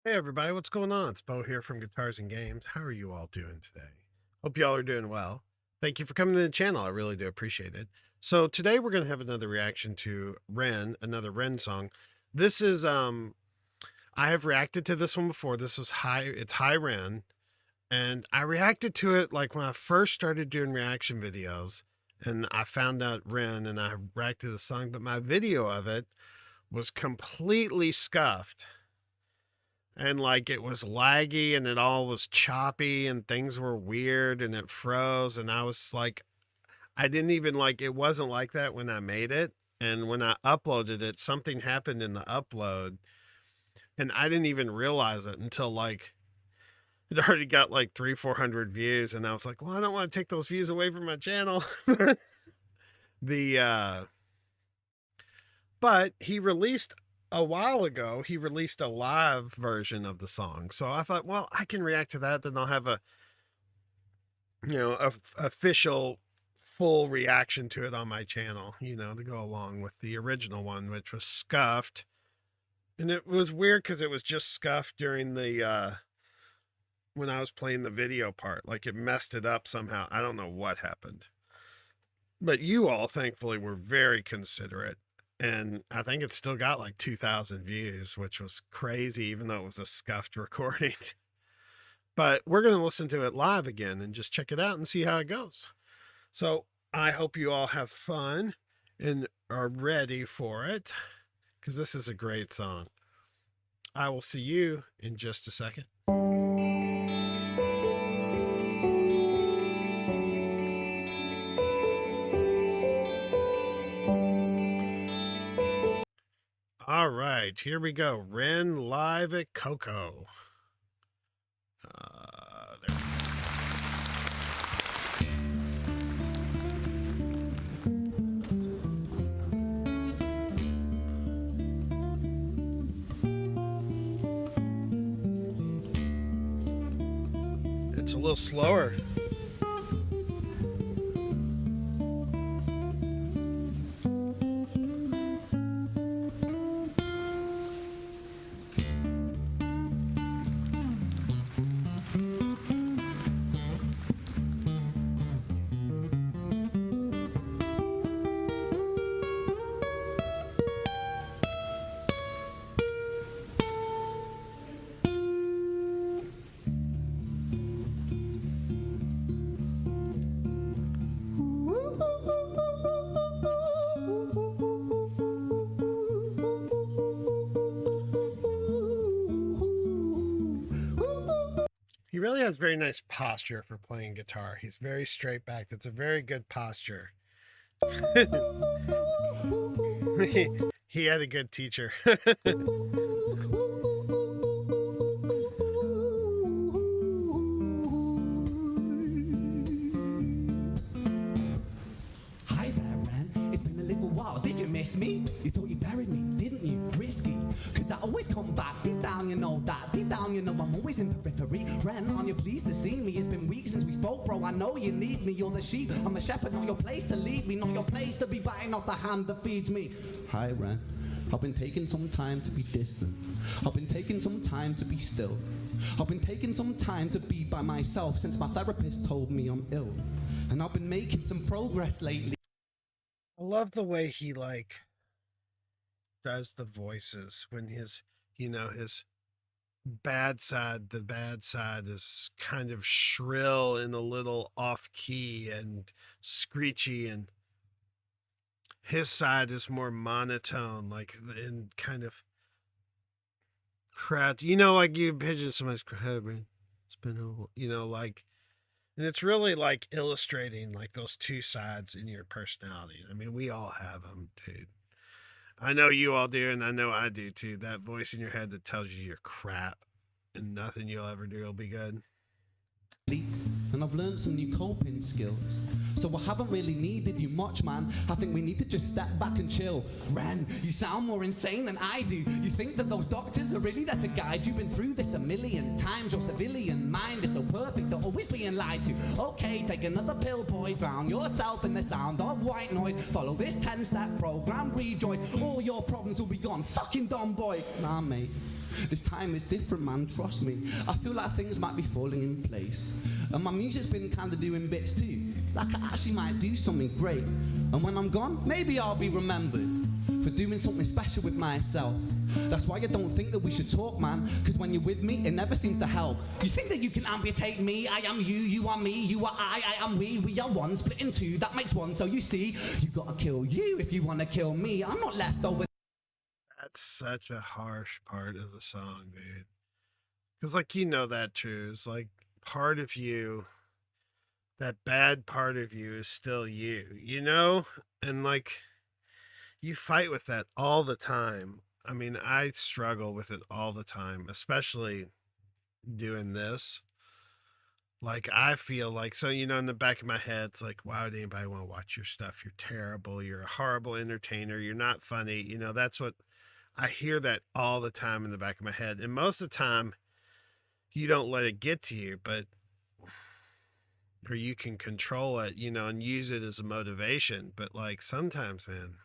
Hey everybody, what's going on? It's Bo here from Guitars and Games. How are you all doing today? Hope y'all are doing well. Thank you for coming to the channel. I really do appreciate it. So today we're going to have another reaction to Ren, another Ren song. This is I have reacted to this one before. This was it's High Ren, and I reacted to it like when I first started doing reaction videos, and I found out Ren and I reacted to the song, but my video of it was completely scuffed. And like it was laggy and it all was choppy and things were weird and it froze. And I was like, I didn't even like, it wasn't like that when I made it. And when I uploaded it, something happened in the upload and I didn't even realize it until like it already got like 300-400 views. And I was like, well, I don't want to take those views away from my channel. But he released a while ago, he released a live version of the song. So I thought, well, I can react to that. Then I'll have a official full reaction to it on my channel, to go along with the original one, which was scuffed. And it was weird because it was just scuffed during the, when I was playing the video part. Like it messed it up somehow. I don't know what happened. But you all, thankfully, were very considerate. And I think it still got like 2,000 views, which was crazy, even though it was a scuffed recording. But we're going to listen to it live again and just check it out and see how it goes. So I hope you all have fun and are ready for it, because this is a great song. I will see you in just a second. All right, here we go. Ren live at Coco. It's a little slower. He really has very nice posture for playing guitar. He's very straight back. That's a very good posture. He had a good teacher. Hi there, Ren. It's been a little while. Did you miss me? You thought you buried me, didn't you? Risky. Cause I always come back. Deep down, you know that. Deep down, you know I'm always in the periphery. Ren, aren't you pleased to see me? It's been weeks since we spoke, bro. I know you need me. You're the sheep. I'm the shepherd, not your place to lead me. Not your place to be biting off the hand that feeds me. Hi, Ren. I've been taking some time to be distant. I've been taking some time to be still. I've been taking some time to be by myself since my therapist told me I'm ill. And I've been making some progress lately. I love the way he does the voices when his bad side, the bad side is kind of shrill and a little off key and screechy, and his side is more monotone, like in kind of crowd, like you pigeon somebody's head, it's been like, and it's really like illustrating like those two sides in your personality. I mean, we all have them, dude. I know you all do, and I know I do too. That voice in your head that tells you you're crap and nothing you'll ever do will be good. And I've learned some new coping skills. So I haven't really needed you much, man. I think we need to just step back and chill. Ren, you sound more insane than I do. You think that those doctors are really there to guide you? Been through this a million times. Your civilian mind is so perfect, they're always being lied to. Okay, take another pill, boy. Drown yourself in the sound of white noise. Follow this 10-step program, rejoice. All your problems will be gone. Fucking dumb boy. Nah, mate. This time is different, man, trust me. I feel like things might be falling in place. And my music's been kinda doing bits too. Like I actually might do something great. And when I'm gone, maybe I'll be remembered for doing something special with myself. That's why I don't think that we should talk, man. Cause when you're with me, it never seems to help. You think that you can amputate me? I am you, you are me, you are I am we are one, split in two, that makes one. So you see, you gotta kill you if you wanna kill me. I'm not left over. That's such a harsh part of the song, dude. Because, like, you know that too. It's like part of you, that bad part of you is still you, you know? And, like, you fight with that all the time. I mean, I struggle with it all the time, especially doing this. Like, I feel like, so, you know, in the back of my head, it's like, why would anybody want to watch your stuff? You're terrible. You're a horrible entertainer. You're not funny. You know, that's what I hear that all the time in the back of my head. And most of the time, you don't let it get to you, but, or you can control it, you know, and use it as a motivation. But, like, sometimes, man,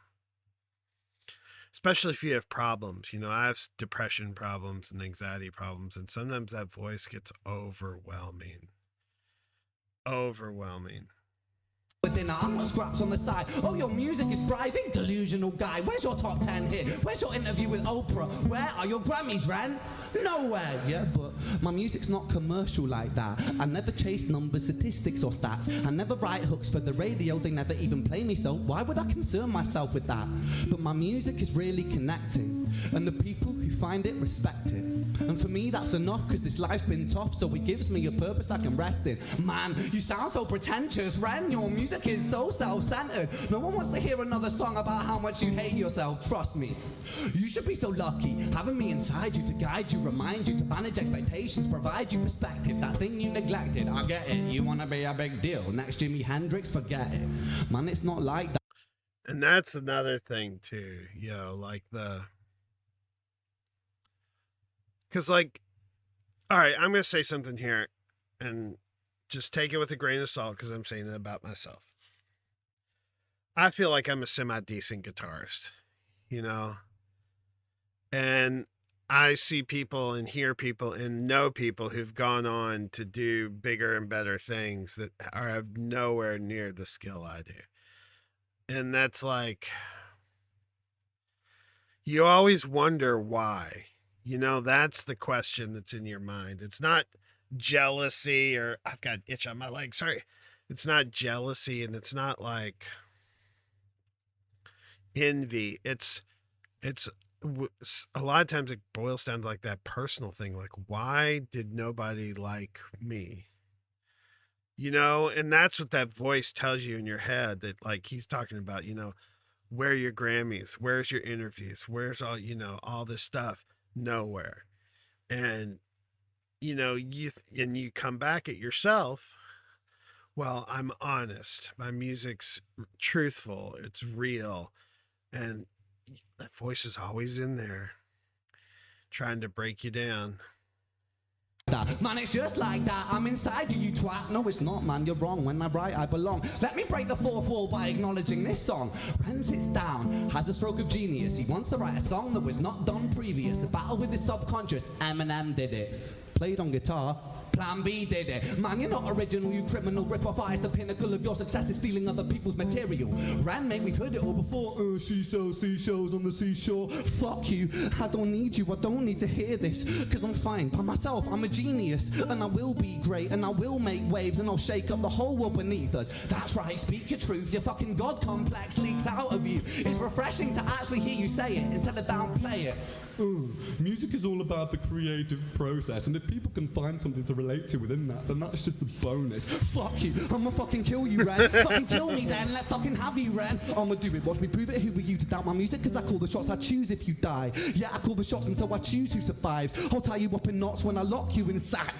especially if you have problems, you know, I have depression problems and anxiety problems, and sometimes that voice gets overwhelming. Overwhelming. But then I'm not scraps on the side. Oh, your music is thriving, delusional guy. Where's your top 10 hit? Where's your interview with Oprah? Where are your Grammys, Ren? Nowhere. Yeah, but my music's not commercial like that. I never chase numbers, statistics, or stats. I never write hooks for the radio. They never even play me, so why would I concern myself with that? But my music is really connecting, and the people who find it respect it. And for me, that's enough, cause this life's been tough, so it gives me a purpose I can rest in. Man, you sound so pretentious, Ren. Your music is so self-centered. No one wants to hear another song about how much you hate yourself, trust me. You should be so lucky, having me inside you to guide you, remind you, to manage expectations, provide you perspective, that thing you neglected. I get it, you wanna be a big deal. Next Jimi Hendrix, forget it. Man, it's not like that. And that's another thing too, you know, like because, like, all right, I'm going to say something here and just take it with a grain of salt because I'm saying it about myself. I feel like I'm a semi-decent guitarist, you know? And I see people and hear people and know people who've gone on to do bigger and better things that are nowhere near the skill I do. And that's like, you always wonder why. You know, that's the question that's in your mind. It's not jealousy or I've got an itch on my leg. Sorry. It's not jealousy and it's not like envy. It's a lot of times it boils down to like that personal thing. Like, why did nobody like me? You know, and that's what that voice tells you in your head, that like he's talking about, you know, where are your Grammys? Where's your interviews? Where's all, you know, all this stuff? Nowhere. And, you know, you come back at yourself. Well, I'm honest. My music's truthful. It's real. And that voice is always in there trying to break you down. Man, it's just like that. I'm inside you, you twat. No, it's not, man. You're wrong. When I write, I belong. Let me break the fourth wall by acknowledging this song. Ren sits down, has a stroke of genius. He wants to write a song that was not done previous. A battle with his subconscious. Eminem did it. Played on guitar. Plan B did it. Man, you're not original, you criminal rip-off eyes. The pinnacle of your success is stealing other people's material. Ran, mate, we've heard it all before. She sells seashells on the seashore. Fuck you, I don't need you, I don't need to hear this. Cause I'm fine by myself, I'm a genius. And I will be great, and I will make waves, and I'll shake up the whole world beneath us. That's right, speak your truth, your fucking God complex leaks out of you. It's refreshing to actually hear you say it, instead of downplay it. Music is all about the creative process, and if people can find something to relate to within that, then that's just a bonus. Fuck you, I'ma fucking kill you, Ren. Fucking kill me then, let's fucking have you, Ren. I'ma do it, watch me prove it. Who were you to doubt my music? Cause I call the shots, I choose if you die. Yeah, I call the shots and so I choose who survives. I'll tie you up in knots when I lock you inside.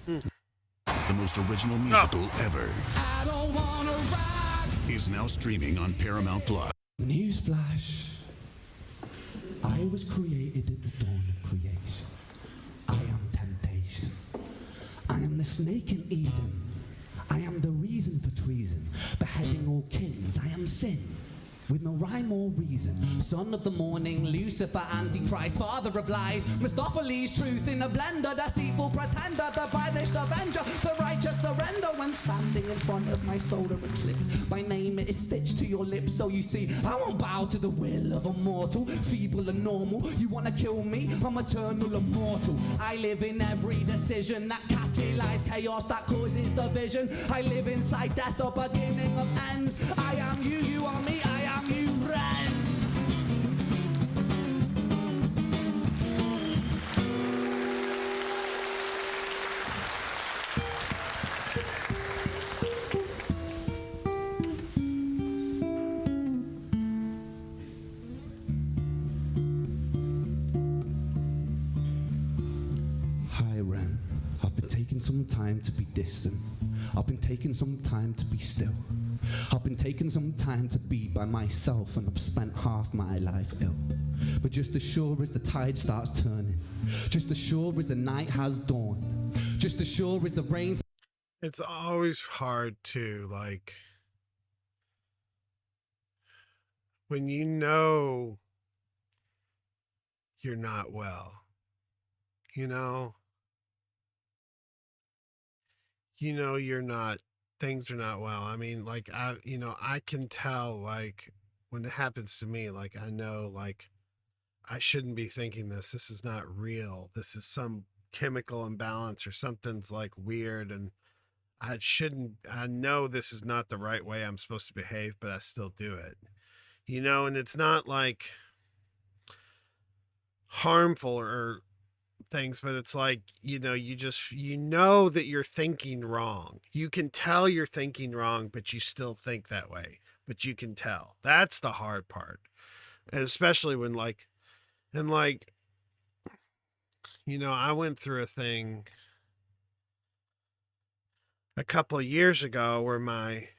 The most original musical ever I don't wanna ride. is now streaming on Paramount Plus. Newsflash. I was created at the dawn of creation. I am temptation. I am the snake in Eden. I am the reason for treason, beheading all kings. I am sin. with no rhyme or reason. Son of the morning, Lucifer, Antichrist, father of lies, Mephistopheles, truth in a blender, deceitful pretender, the banished avenger, the righteous surrender. When standing in front of my solar eclipse, my name is stitched to your lips. So you see, I won't bow to the will of a mortal, feeble and normal. You wanna kill me? I'm eternal, immortal. I live in every decision that catalyzes chaos, that causes division. I live inside death, the beginning of ends. I am you, you are me, I am you, Ren. Hi, Ren. I've been taking some time to be distant. I've been taking some time to be still. I've been taking some time to be by myself, and I've spent half my life ill. But just as sure as the tide starts turning, just as sure as the night has dawned, just as sure as the rain... It's always hard to, like, when you know you're not well, you know you're not, things are not well. I mean, like, I can tell, like, when it happens to me, like, I know, like, I shouldn't be thinking this is not real, this is some chemical imbalance or something's like weird, and I know this is not the right way I'm supposed to behave, but I still do it, and it's not like harmful or things, but it's like, you know that you're thinking wrong. You can tell you're thinking wrong, but you still think that way. But you can tell. That's the hard part. And especially when I went through a thing a couple of years ago where my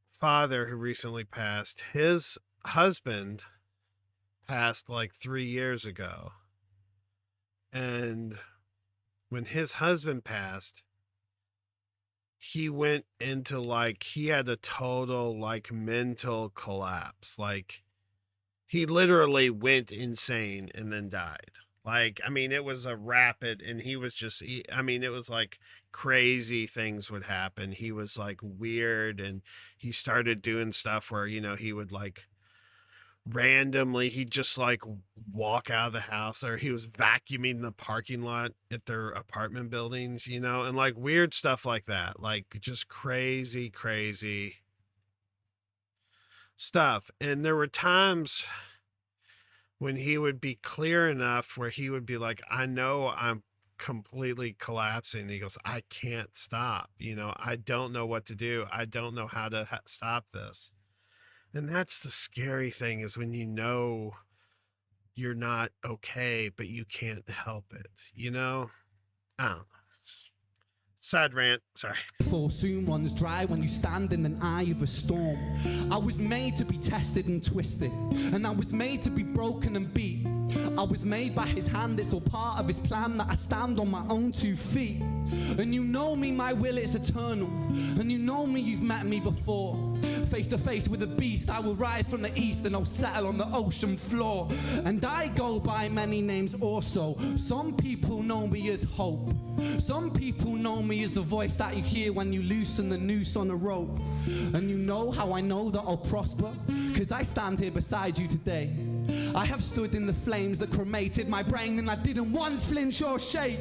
father, who recently passed, his husband passed like 3 years ago. And when his husband passed, he went into he had a total mental collapse. Like, he literally went insane and then died. Like, I mean, it was a rapid, and he was just, it was like crazy things would happen. He was like weird, and he started doing stuff where, he would randomly, he'd just walk out of the house, or he was vacuuming the parking lot at their apartment buildings, and weird stuff like that, just crazy stuff. And there were times when he would be clear enough where he would be like, I know I'm completely collapsing. He goes, I can't stop. I don't know what to do. I don't know how to stop this. And that's the scary thing, is when you're not okay, but you can't help it, I don't know. Side rant, sorry. Fall soon runs dry when you stand in an eye of a storm. I was made to be tested and twisted, and I was made to be broken and beat. I was made by his hand, it's all part of his plan that I stand on my own 2 feet. And you know me, my will is eternal, and you know me, you've met me before. Face to face with a beast, I will rise from the east and I'll settle on the ocean floor. And I go by many names also. Some people know me as hope. Some people know me as the voice that you hear when you loosen the noose on a rope. And you know how I know that I'll prosper? 'Cause I stand here beside you today. I have stood in the flames that cremated my brain, and I didn't once flinch or shake.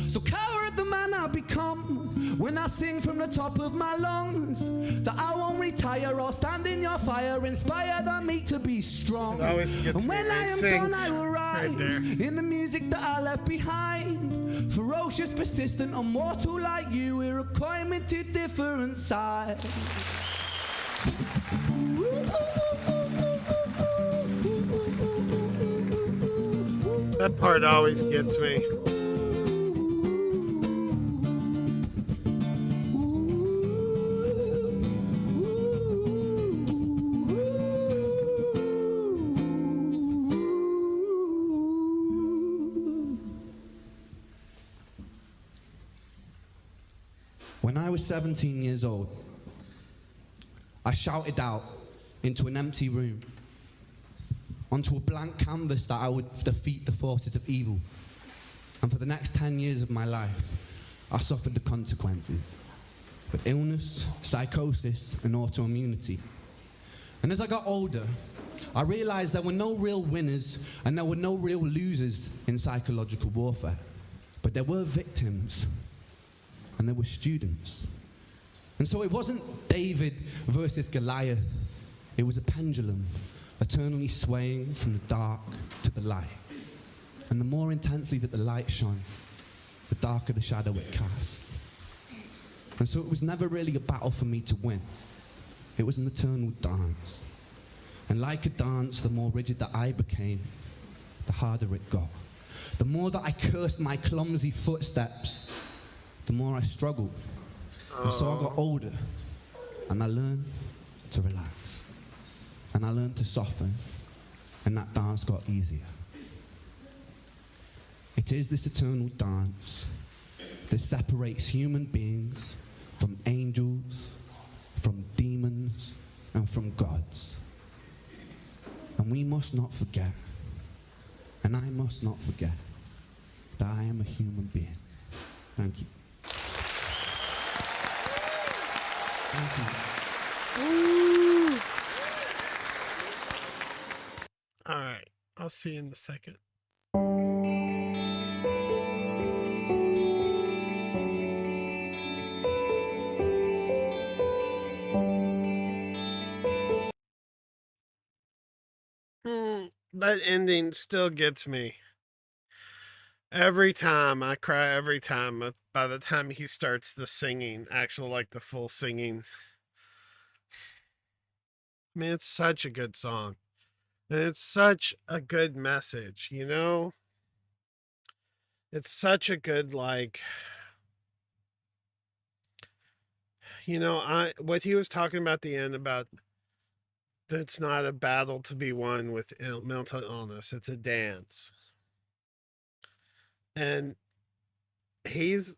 So coward the man I become when I sing from the top of my lungs, that I won't retire or stand in your fire, inspired on me to be strong. It always gets And when me I am sings done, I will rise right there. in the music that I left behind. Ferocious, persistent, immortal like you, we're a coin to different sides. That part always gets me. When I was 17 years old, I shouted out into an empty room, onto a blank canvas that I would defeat the forces of evil. And for the next 10 years of my life, I suffered the consequences of illness, psychosis, and autoimmunity. And as I got older, I realized there were no real winners and there were no real losers in psychological warfare. But there were victims and there were students. And so it wasn't David versus Goliath. It was a pendulum, eternally swaying from the dark to the light. And the more intensely that the light shone, the darker the shadow it cast. And so it was never really a battle for me to win. It was an eternal dance. And like a dance, the more rigid that I became, the harder it got. The more that I cursed my clumsy footsteps, the more I struggled. And so I got older, and I learned to relax. And I learned to soften, and that dance got easier. It is this eternal dance that separates human beings from angels, from demons, and from gods. And we must not forget, and I must not forget, that I am a human being. Thank you. Thank you. Woo. All right. I'll see you in a second. That ending still gets me. Every time I cry, every time by the time he starts the singing, actual like the full singing. I mean, it's such a good song. And it's such a good message, you know? It's such a good, like, what he was talking about at the end about it's not a battle to be won with mental illness, it's a dance. And he's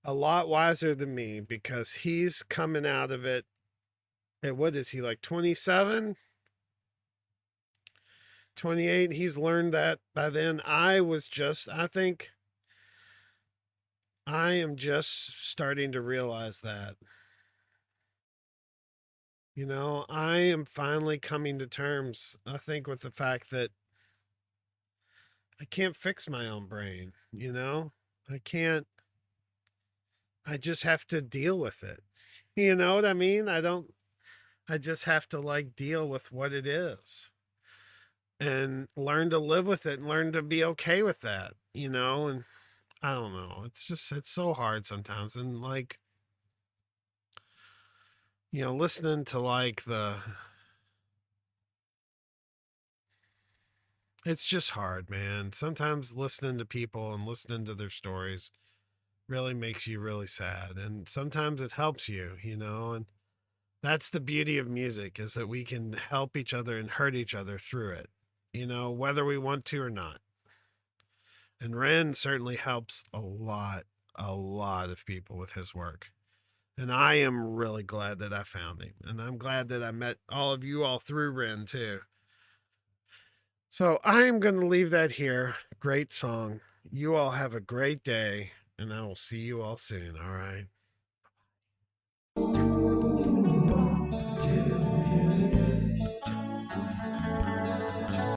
a lot wiser than me because he's coming out of it. And what is he, like 27? 28? He's learned that by then. I think I am just starting to realize that. I am finally coming to terms, I think, with the fact that I can't fix my own brain, I can't, I just have to deal with it. You know what I mean? I just have to like deal with what it is and learn to live with it and learn to be okay with that, and I don't know. It's so hard sometimes. And like, listening to like it's just hard, man. Sometimes listening to people and listening to their stories really makes you really sad. And sometimes it helps you, and that's the beauty of music is that we can help each other and hurt each other through it, whether we want to or not. And Ren certainly helps a lot of people with his work. And I am really glad that I found him. And I'm glad that I met all of you all through Ren too. So I'm going to leave that here. Great song. You all have a great day, and I will see you all soon. All right.